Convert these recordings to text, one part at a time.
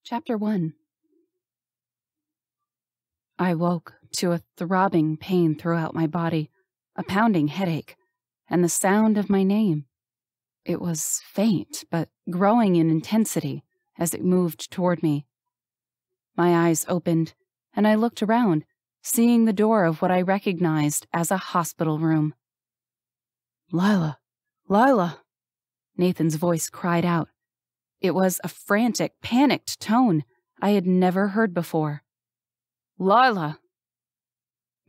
Chapter 1. I woke to a throbbing pain throughout my body, a pounding headache, and the sound of my name. It was faint, but growing in intensity as it moved toward me. My eyes opened, and I looked around, seeing the door of what I recognized as a hospital room. "Lila! Lila!" Nathan's voice cried out. It was a frantic, panicked tone I had never heard before. "Lila!"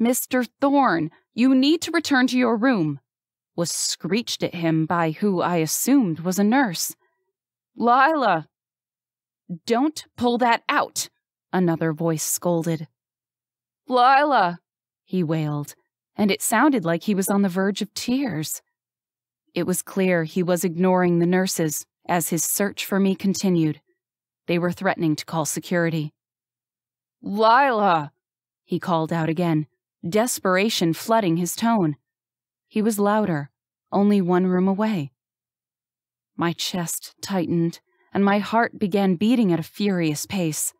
"Mr. Thorne, you need to return to your room," was screeched at him by who I assumed was a nurse. "Lila!" "Don't pull that out," another voice scolded. "Lila!" he wailed, and it sounded like he was on the verge of tears. It was clear he was ignoring the nurses as his search for me continued. They were threatening to call security. "Lila!" he called out again, desperation flooding his tone. He was louder, only one room away. My chest tightened, and my heart began beating at a furious pace.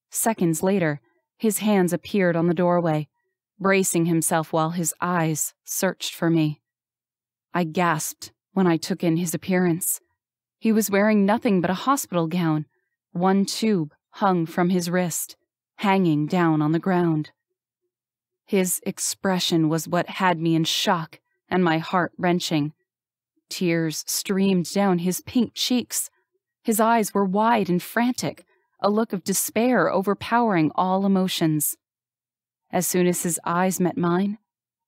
Seconds later, his hands appeared on the doorway, bracing himself while his eyes searched for me. I gasped when I took in his appearance. He was wearing nothing but a hospital gown. One tube hung from his wrist, hanging down on the ground. His expression was what had me in shock and my heart wrenching. Tears streamed down his pink cheeks. His eyes were wide and frantic, a look of despair overpowering all emotions. As soon as his eyes met mine,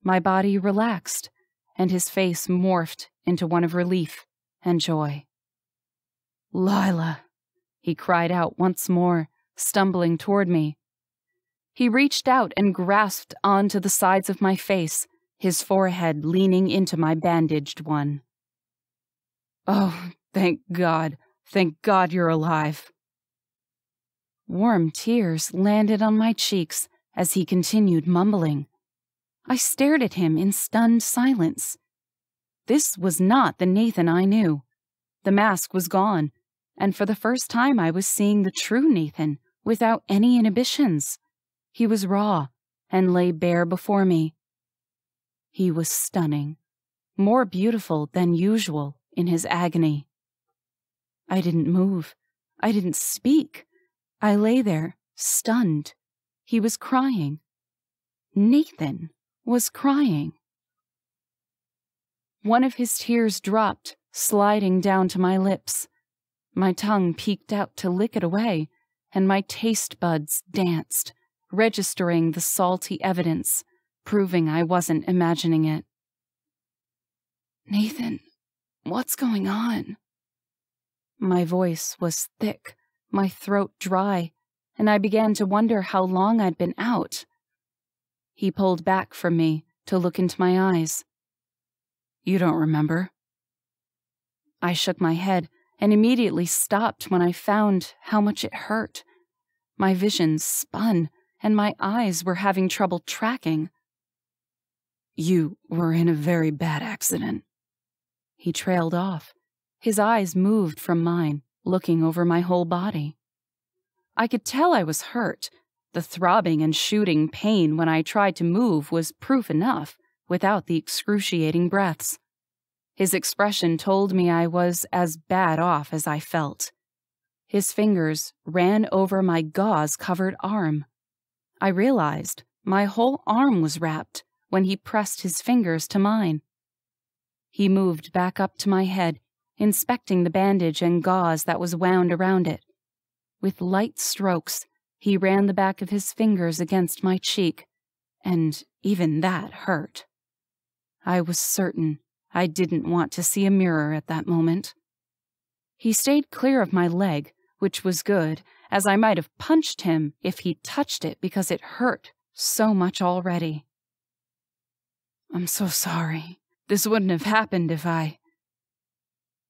my body relaxed, and his face morphed into one of relief and joy. "Lila!" he cried out once more, stumbling toward me. He reached out and grasped onto the sides of my face, his forehead leaning into my bandaged one. "Oh, thank God you're alive." Warm tears landed on my cheeks as he continued mumbling. I stared at him in stunned silence. This was not the Nathan I knew. The mask was gone, and for the first time I was seeing the true Nathan without any inhibitions. He was raw and lay bare before me. He was stunning, more beautiful than usual in his agony. I didn't move. I didn't speak. I lay there, stunned. He was crying. Nathan was crying. One of his tears dropped, sliding down to my lips. My tongue peeked out to lick it away, and my taste buds danced, registering the salty evidence, proving I wasn't imagining it. "Nathan, what's going on?" My voice was thick, my throat dry, and I began to wonder how long I'd been out. He pulled back from me to look into my eyes. "You don't remember?" I shook my head and immediately stopped when I found how much it hurt. My vision spun, and my eyes were having trouble tracking. "You were in a very bad accident." He trailed off. His eyes moved from mine, looking over my whole body. I could tell I was hurt. The throbbing and shooting pain when I tried to move was proof enough, without the excruciating breaths. His expression told me I was as bad off as I felt. His fingers ran over my gauze-covered arm. I realized my whole arm was wrapped when he pressed his fingers to mine. He moved back up to my head, inspecting the bandage and gauze that was wound around it. With light strokes, he ran the back of his fingers against my cheek, and even that hurt. I was certain I didn't want to see a mirror at that moment. He stayed clear of my leg, which was good, as I might have punched him if he'd touched it because it hurt so much already. "I'm so sorry. This wouldn't have happened if I—"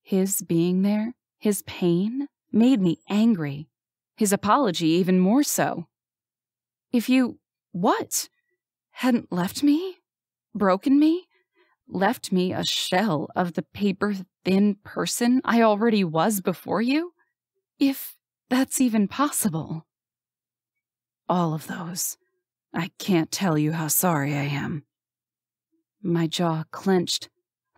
His being there, his pain, made me angry. His apology even more so. "If you— what? Hadn't left me? Broken me? Left me a shell of the paper-thin person I already was before you? If that's even possible. All of those. I can't tell you how sorry I am. My jaw clenched.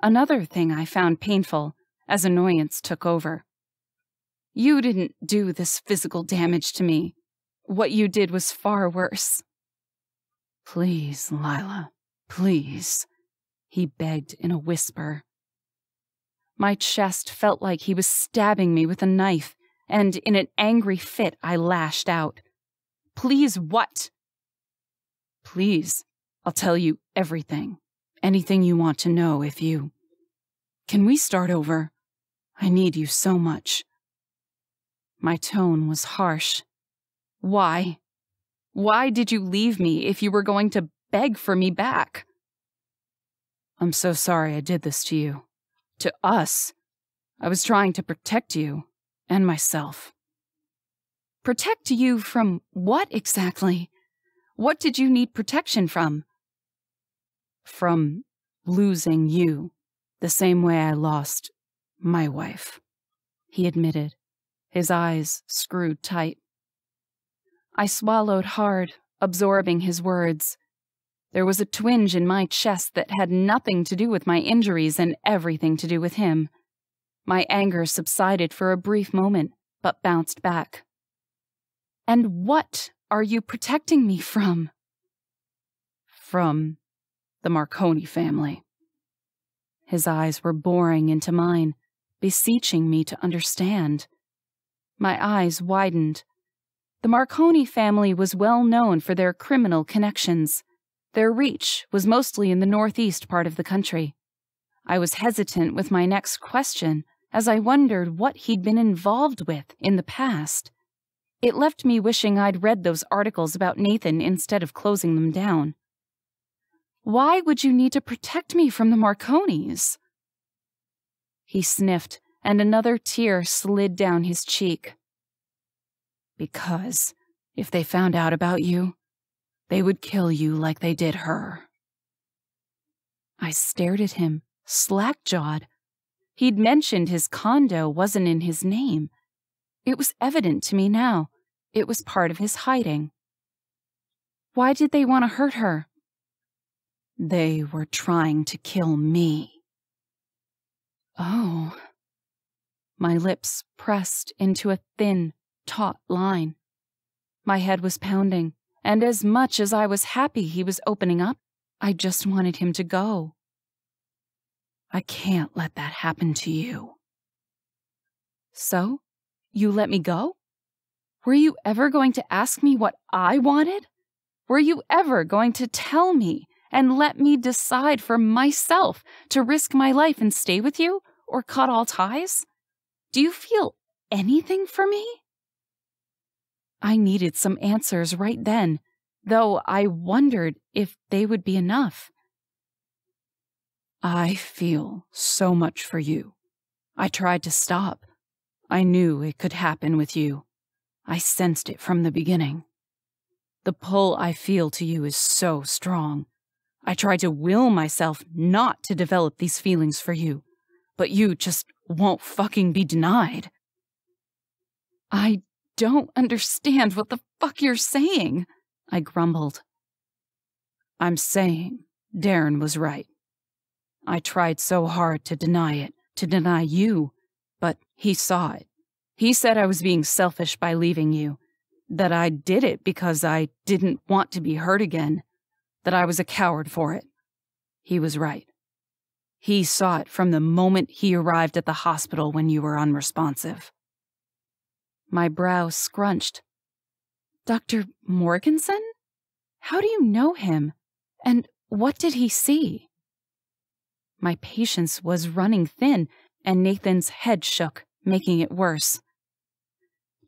Another thing I found painful as annoyance took over. You didn't do this physical damage to me. What you did was far worse. Please, Lila, please, he begged in a whisper. My chest felt like he was stabbing me with a knife, and in an angry fit I lashed out. Please what? Please, I'll tell you everything. Anything you want to know if you... Can we start over? I need you so much. My tone was harsh. Why? Why did you leave me if you were going to beg for me back? I'm so sorry I did this to you. To us. I was trying to protect you and myself. Protect you from what exactly? What did you need protection from? From losing you, the same way I lost my wife, he admitted, his eyes screwed tight. I swallowed hard, absorbing his words. There was a twinge in my chest that had nothing to do with my injuries and everything to do with him. My anger subsided for a brief moment, but bounced back. And what are you protecting me from? From the Marconi family. His eyes were boring into mine, beseeching me to understand. My eyes widened. The Marconi family was well known for their criminal connections. Their reach was mostly in the northeast part of the country. I was hesitant with my next question, as I wondered what he'd been involved with in the past. It left me wishing I'd read those articles about Nathan instead of closing them down. Why would you need to protect me from the Marconis? He sniffed, and another tear slid down his cheek. Because if they found out about you, they would kill you like they did her. I stared at him, slack-jawed. He'd mentioned his condo wasn't in his name. It was evident to me now. It was part of his hiding. Why did they want to hurt her? They were trying to kill me. Oh. My lips pressed into a thin, taut line. My head was pounding, and as much as I was happy he was opening up, I just wanted him to go. I can't let that happen to you. So, you let me go? Were you ever going to ask me what I wanted? Were you ever going to tell me and let me decide for myself to risk my life and stay with you, or cut all ties? Do you feel anything for me? I needed some answers right then, though I wondered if they would be enough. I feel so much for you. I tried to stop. I knew it could happen with you. I sensed it from the beginning. The pull I feel to you is so strong. I tried to will myself not to develop these feelings for you, but you just won't fucking be denied. I don't understand what the fuck you're saying, I grumbled. I'm saying Darren was right. I tried so hard to deny it, to deny you, but he saw it. He said I was being selfish by leaving you, that I did it because I didn't want to be hurt again, that I was a coward for it. He was right. He saw it from the moment he arrived at the hospital when you were unresponsive. My brow scrunched. Dr. Morganson? How do you know him? And what did he see? My patience was running thin, and Nathan's head shook, making it worse.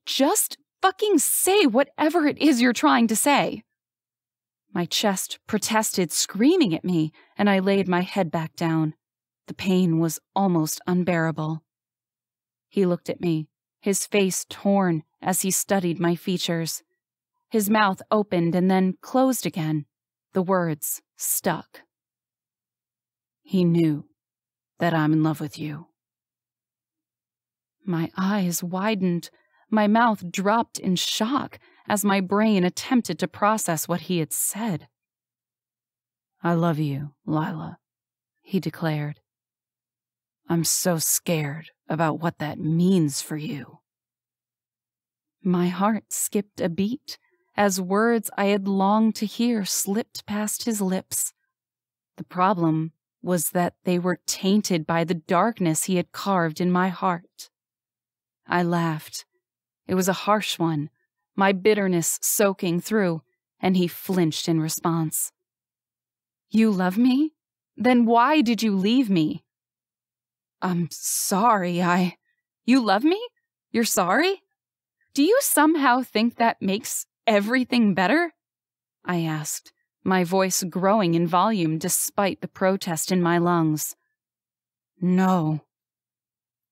Just fucking say whatever it is you're trying to say. My chest protested, screaming at me, and I laid my head back down. The pain was almost unbearable. He looked at me, his face torn as he studied my features. His mouth opened and then closed again. The words stuck. He knew that I'm in love with you. My eyes widened. My mouth dropped in shock as my brain attempted to process what he had said. "I love you, Lila," he declared. "I'm so scared about what that means for you." My heart skipped a beat as words I had longed to hear slipped past his lips. The problem was that they were tainted by the darkness he had carved in my heart. I laughed. It was a harsh one, my bitterness soaking through, and he flinched in response. "You love me? Then why did you leave me?" "I'm sorry, You love me? You're sorry? Do you somehow think that makes everything better?" I asked, my voice growing in volume despite the protest in my lungs. "No."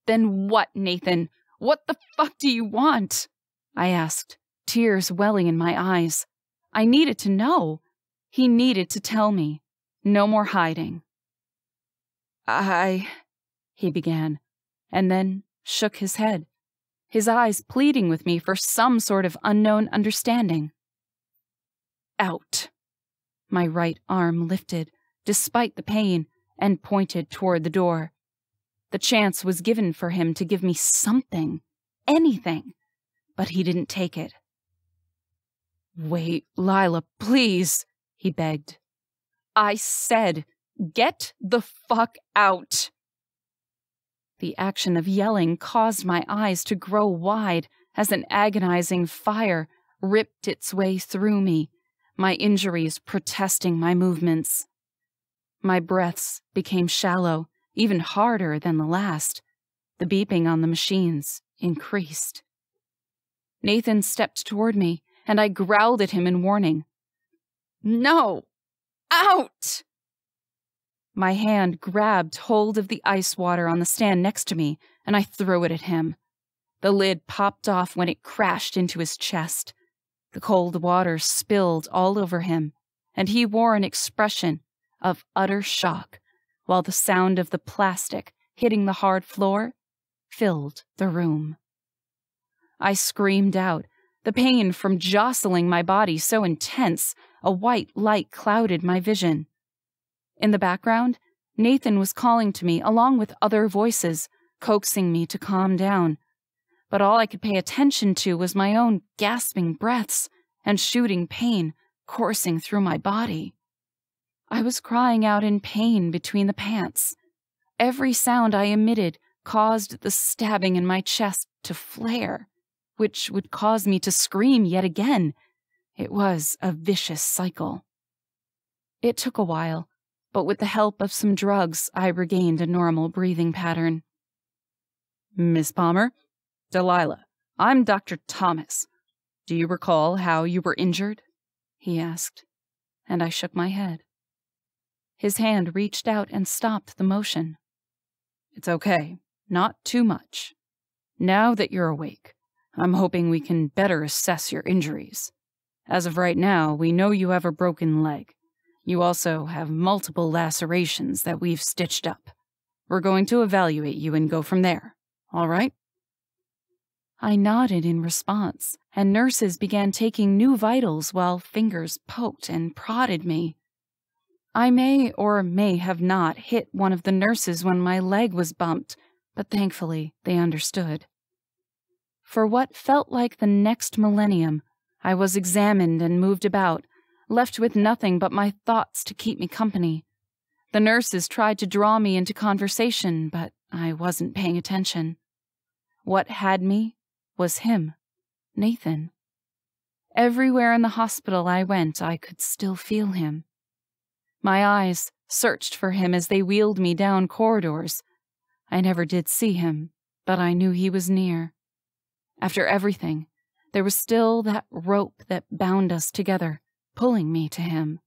"Then what, Nathan? What the fuck do you want?" I asked, tears welling in my eyes. I needed to know. He needed to tell me. No more hiding. He began, and then shook his head, his eyes pleading with me for some sort of unknown understanding. "Out." My right arm lifted, despite the pain, and pointed toward the door. The chance was given for him to give me something, anything, but he didn't take it. "Wait, Lila, please," he begged. "I said, get the fuck out." The action of yelling caused my eyes to grow wide as an agonizing fire ripped its way through me, my injuries protesting my movements. My breaths became shallow, even harder than the last. The beeping on the machines increased. Nathan stepped toward me, and I growled at him in warning. "No! Out!" My hand grabbed hold of the ice water on the stand next to me, and I threw it at him. The lid popped off when it crashed into his chest. The cold water spilled all over him, and he wore an expression of utter shock, while the sound of the plastic hitting the hard floor filled the room. I screamed out, the pain from jostling my body so intense, a white light clouded my vision. In the background, Nathan was calling to me along with other voices, coaxing me to calm down. But all I could pay attention to was my own gasping breaths and shooting pain coursing through my body. I was crying out in pain between the pants. Every sound I emitted caused the stabbing in my chest to flare, which would cause me to scream yet again. It was a vicious cycle. It took a while, but with the help of some drugs, I regained a normal breathing pattern. "Miss Palmer? Delilah, I'm Dr. Thomas. Do you recall how you were injured?" he asked, and I shook my head. His hand reached out and stopped the motion. "It's okay, not too much. Now that you're awake, I'm hoping we can better assess your injuries. As of right now, we know you have a broken leg. You also have multiple lacerations that we've stitched up. We're going to evaluate you and go from there, all right?" I nodded in response, and nurses began taking new vitals while fingers poked and prodded me. I may or may have not hit one of the nurses when my leg was bumped, but thankfully they understood. For what felt like the next millennium, I was examined and moved about, left with nothing but my thoughts to keep me company. The nurses tried to draw me into conversation, but I wasn't paying attention. What had me was him, Nathan. Everywhere in the hospital I went, I could still feel him. My eyes searched for him as they wheeled me down corridors. I never did see him, but I knew he was near. After everything, there was still that rope that bound us together, pulling me to him.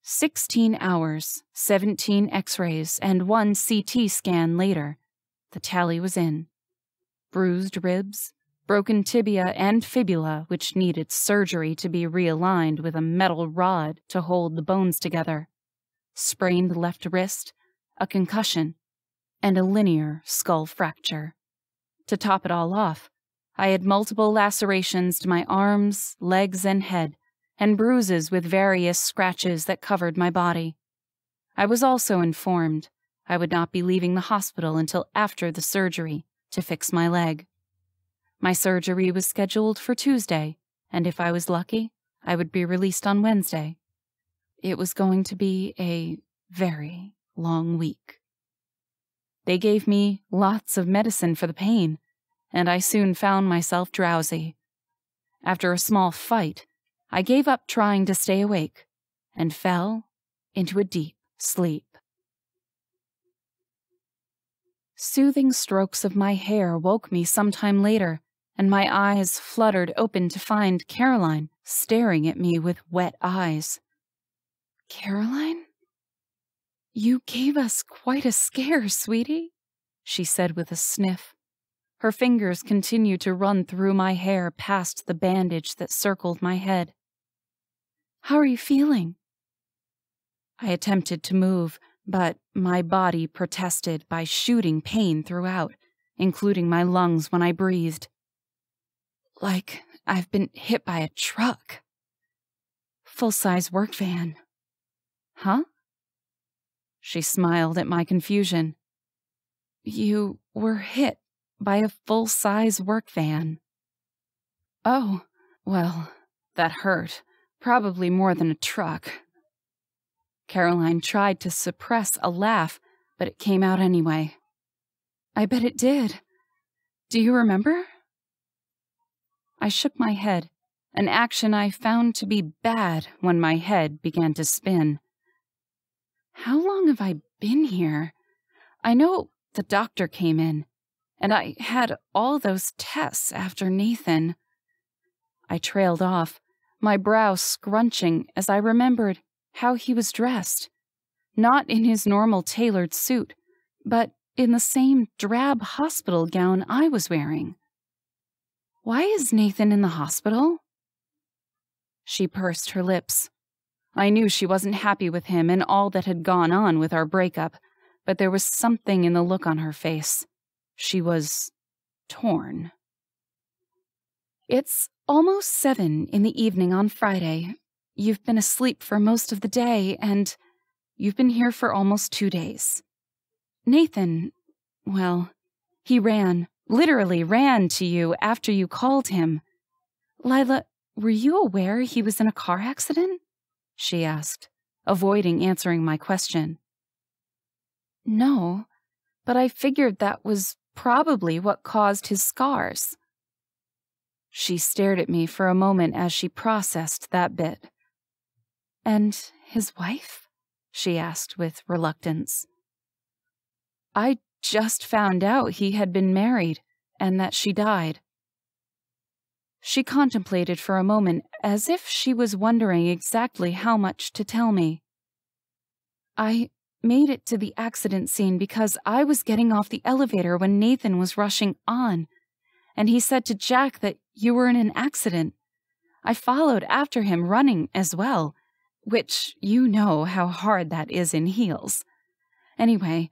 16 hours, 17 X-rays, and 1 CT scan later, the tally was in. Bruised ribs, broken tibia and fibula, which needed surgery to be realigned with a metal rod to hold the bones together, sprained left wrist, a concussion, and a linear skull fracture. To top it all off, I had multiple lacerations to my arms, legs, and head, and bruises with various scratches that covered my body. I was also informed I would not be leaving the hospital until after the surgery to fix my leg. My surgery was scheduled for Tuesday, and if I was lucky, I would be released on Wednesday. It was going to be a very long week. They gave me lots of medicine for the pain, and I soon found myself drowsy. After a small fight, I gave up trying to stay awake and fell into a deep sleep. Soothing strokes of my hair woke me sometime later, and my eyes fluttered open to find Caroline staring at me with wet eyes. "Caroline? You gave us quite a scare, sweetie," she said with a sniff. Her fingers continued to run through my hair past the bandage that circled my head. "How are you feeling?" I attempted to move, but my body protested by shooting pain throughout, including my lungs when I breathed. "Like I've been hit by a truck." "Full-size work van." "Huh?" She smiled at my confusion. "You were hit by a full-size work van." "Oh, well, that hurt. Probably more than a truck." Caroline tried to suppress a laugh, but it came out anyway. "I bet it did. Do you remember?" I shook my head, an action I found to be bad when my head began to spin. "How long have I been here? I know the doctor came in, and I had all those tests after Nathan." I trailed off, my brow scrunching as I remembered how he was dressed. Not in his normal tailored suit, but in the same drab hospital gown I was wearing. "Why is Nathan in the hospital?" She pursed her lips. I knew she wasn't happy with him and all that had gone on with our breakup, but there was something in the look on her face. She was torn. "It's almost 7 in the evening on Friday. You've been asleep for most of the day, and you've been here for almost 2 days. Nathan, well, he literally ran to you after you called him. Lila, were you aware he was in a car accident?" she asked, avoiding answering my question. "No, but I figured that was probably what caused his scars." She stared at me for a moment as she processed that bit. "And his wife?" she asked with reluctance. "I just found out he had been married and that she died." She contemplated for a moment as if she was wondering exactly how much to tell me. "I made it to the accident scene because I was getting off the elevator when Nathan was rushing on, and he said to Jack that you were in an accident. I followed after him running as well, which you know how hard that is in heels. Anyway,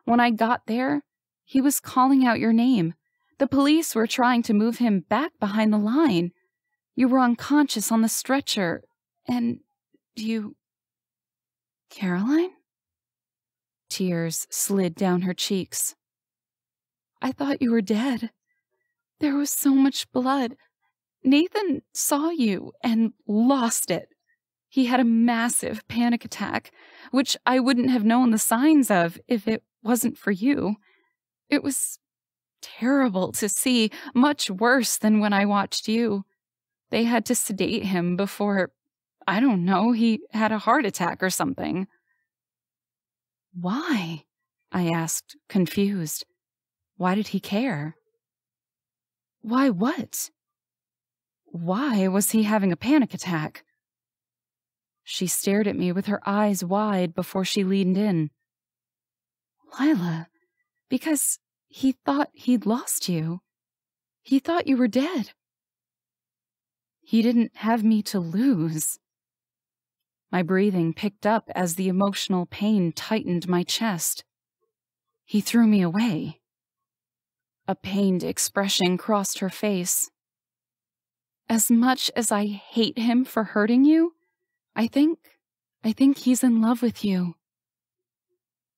when I got there, he was calling out your name. The police were trying to move him back behind the line. You were unconscious on the stretcher, and you..." "Caroline?" Tears slid down her cheeks. "I thought you were dead. There was so much blood. Nathan saw you and lost it. He had a massive panic attack, which I wouldn't have known the signs of if it wasn't for you. It was terrible to see, much worse than when I watched you. They had to sedate him before, I don't know, he had a heart attack or something." "Why?" I asked, confused. Why did he care? "Why what? Why was he having a panic attack?" She stared at me with her eyes wide before she leaned in. "Lila, because he thought he'd lost you. He thought you were dead." "He didn't have me to lose." My breathing picked up as the emotional pain tightened my chest. "He threw me away." A pained expression crossed her face. As much as I hate him for hurting you, I think he's in love with you.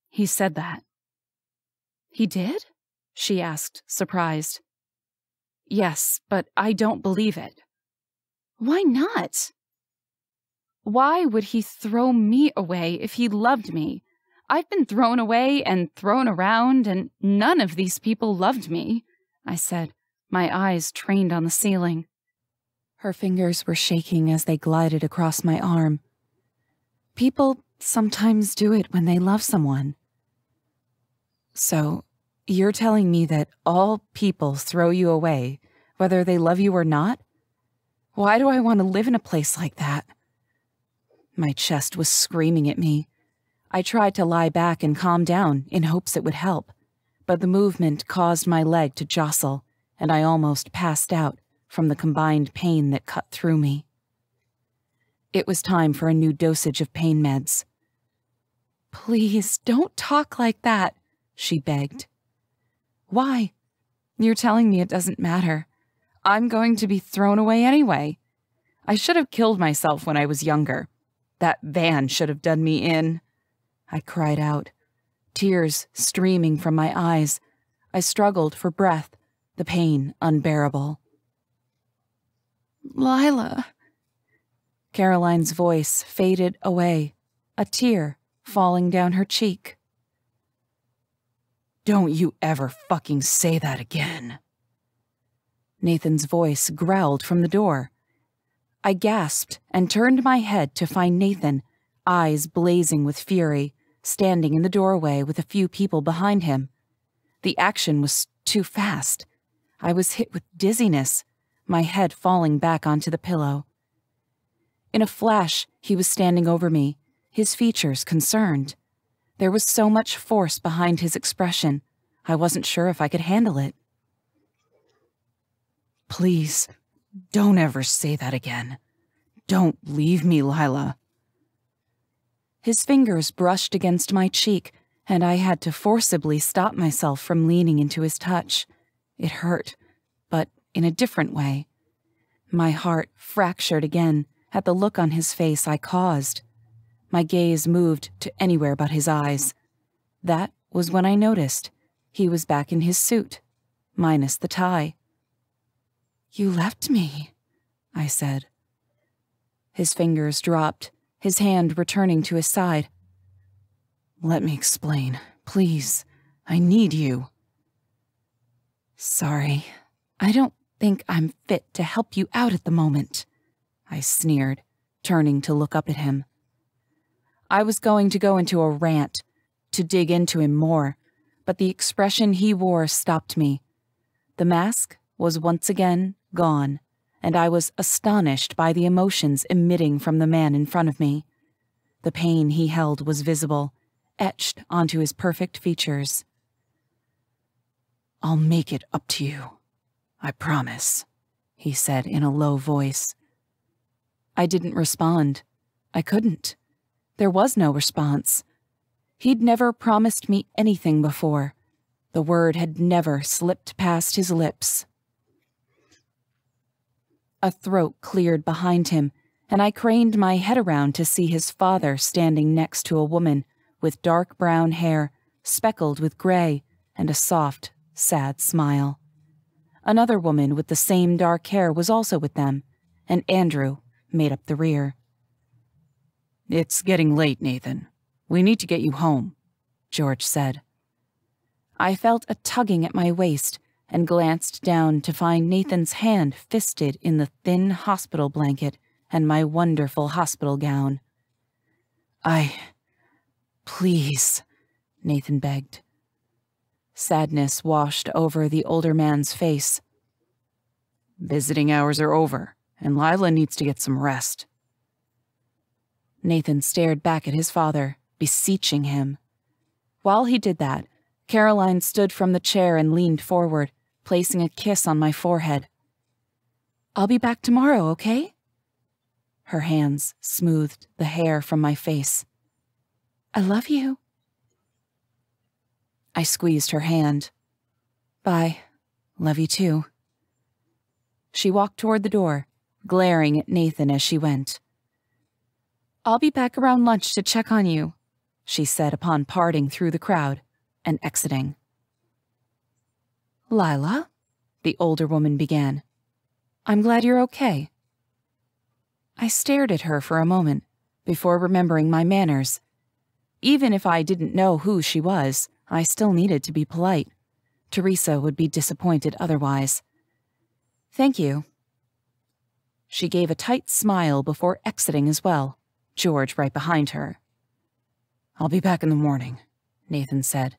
He said that. He did? She asked, surprised. Yes, but I don't believe it. Why not? Why would he throw me away if he loved me? I've been thrown away and thrown around, and none of these people loved me, I said, my eyes trained on the ceiling. Her fingers were shaking as they glided across my arm. People sometimes do it when they love someone. So, you're telling me that all people throw you away, whether they love you or not? Why do I want to live in a place like that? My chest was screaming at me. I tried to lie back and calm down in hopes it would help, but the movement caused my leg to jostle, and I almost passed out from the combined pain that cut through me. It was time for a new dosage of pain meds. Please, don't talk like that, she begged. Why? You're telling me it doesn't matter. I'm going to be thrown away anyway. I should have killed myself when I was younger. That van should have done me in. I cried out, tears streaming from my eyes. I struggled for breath, the pain unbearable. Lila. Caroline's voice faded away, a tear falling down her cheek. Don't you ever fucking say that again. Nathan's voice growled from the door. I gasped and turned my head to find Nathan, eyes blazing with fury, standing in the doorway with a few people behind him. The action was too fast. I was hit with dizziness, my head falling back onto the pillow. In a flash, he was standing over me, his features concerned. There was so much force behind his expression, I wasn't sure if I could handle it. Please, don't ever say that again. Don't leave me, Lila. His fingers brushed against my cheek, and I had to forcibly stop myself from leaning into his touch. It hurt, but in a different way. My heart fractured again at the look on his face I caused. My gaze moved to anywhere but his eyes. That was when I noticed he was back in his suit, minus the tie. You left me, I said. His fingers dropped, his hand returning to his side. Let me explain, please. I need you. Sorry, I don't think I'm fit to help you out at the moment, I sneered, turning to look up at him. I was going to go into a rant, to dig into him more, but the expression he wore stopped me. The mask was once again gone, and I was astonished by the emotions emitting from the man in front of me. The pain he held was visible, etched onto his perfect features. I'll make it up to you, I promise, he said in a low voice. I didn't respond. I couldn't. There was no response. He'd never promised me anything before. The word had never slipped past his lips. A throat cleared behind him, and I craned my head around to see his father standing next to a woman with dark brown hair, speckled with gray, and a soft, sad smile. Another woman with the same dark hair was also with them, and Andrew made up the rear. It's getting late, Nathan. We need to get you home, George said. I felt a tugging at my waist and glanced down to find Nathan's hand fisted in the thin hospital blanket and my wonderful hospital gown. Please, Nathan begged. Sadness washed over the older man's face. Visiting hours are over, and Lila needs to get some rest. Nathan stared back at his father, beseeching him. While he did that, Caroline stood from the chair and leaned forward, placing a kiss on my forehead. I'll be back tomorrow, okay? Her hands smoothed the hair from my face. I love you. I squeezed her hand. Bye, Love you too. She walked toward the door, glaring at Nathan as she went. I'll be back around lunch to check on you, she said upon parting through the crowd and exiting. Lila, the older woman began. I'm glad you're okay. I stared at her for a moment before remembering my manners. Even if I didn't know who she was, I still needed to be polite. Teresa would be disappointed otherwise. Thank you. She gave a tight smile before exiting as well, George right behind her. I'll be back in the morning, Nathan said.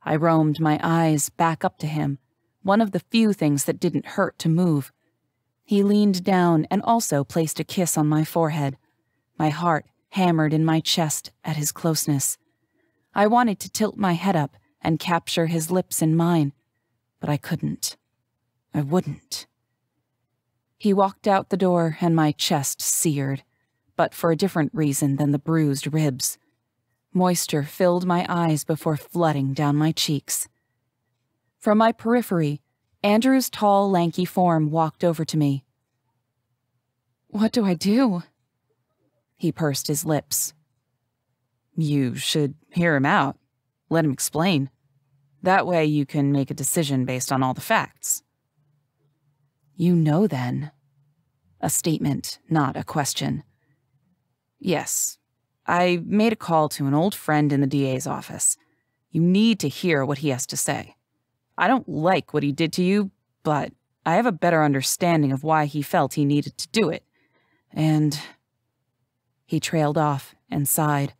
I roamed my eyes back up to him, one of the few things that didn't hurt to move. He leaned down and also placed a kiss on my forehead. My heart hammered in my chest at his closeness. I wanted to tilt my head up and capture his lips in mine, but I couldn't. I wouldn't. He walked out the door and my chest seared, but for a different reason than the bruised ribs. Moisture filled my eyes before flooding down my cheeks. From my periphery, Andrew's tall, lanky form walked over to me. What do I do? He pursed his lips. You should hear him out. Let him explain. That way you can make a decision based on all the facts. You know then. A statement, not a question. Yes. I made a call to an old friend in the DA's office. You need to hear what he has to say. I don't like what he did to you, but I have a better understanding of why he felt he needed to do it. And he trailed off and sighed.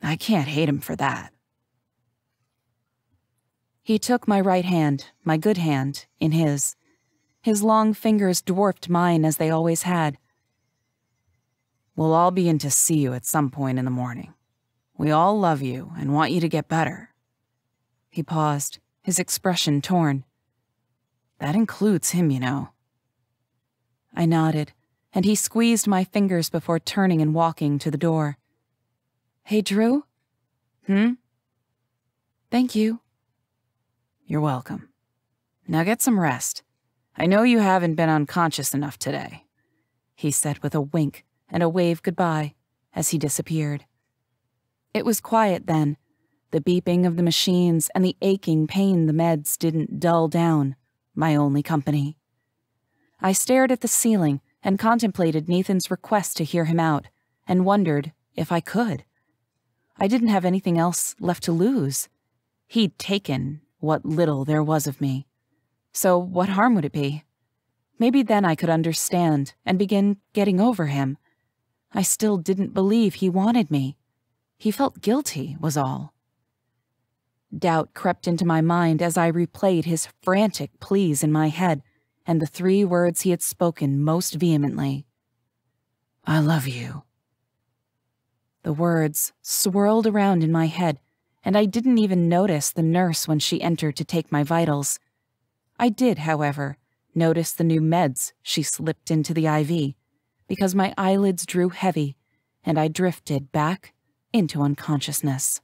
I can't hate him for that. He took my right hand, my good hand, in his. His long fingers dwarfed mine as they always had. We'll all be in to see you at some point in the morning. We all love you and want you to get better. He paused, his expression torn. That includes him, you know. I nodded, and he squeezed my fingers before turning and walking to the door. Hey, Drew? Thank you. You're welcome. Now get some rest. I know you haven't been unconscious enough today, he said with a wink and a wave goodbye as he disappeared. It was quiet then, the beeping of the machines and the aching pain the meds didn't dull down, my only company. I stared at the ceiling and contemplated Nathan's request to hear him out and wondered if I could. I didn't have anything else left to lose. He'd taken what little there was of me. So what harm would it be? Maybe then I could understand and begin getting over him. I still didn't believe he wanted me. He felt guilty, was all. Doubt crept into my mind as I replayed his frantic pleas in my head and the 3 words he had spoken most vehemently. I love you. The words swirled around in my head, and I didn't even notice the nurse when she entered to take my vitals. I did, however, notice the new meds she slipped into the IV, because my eyelids drew heavy, and I drifted back into unconsciousness.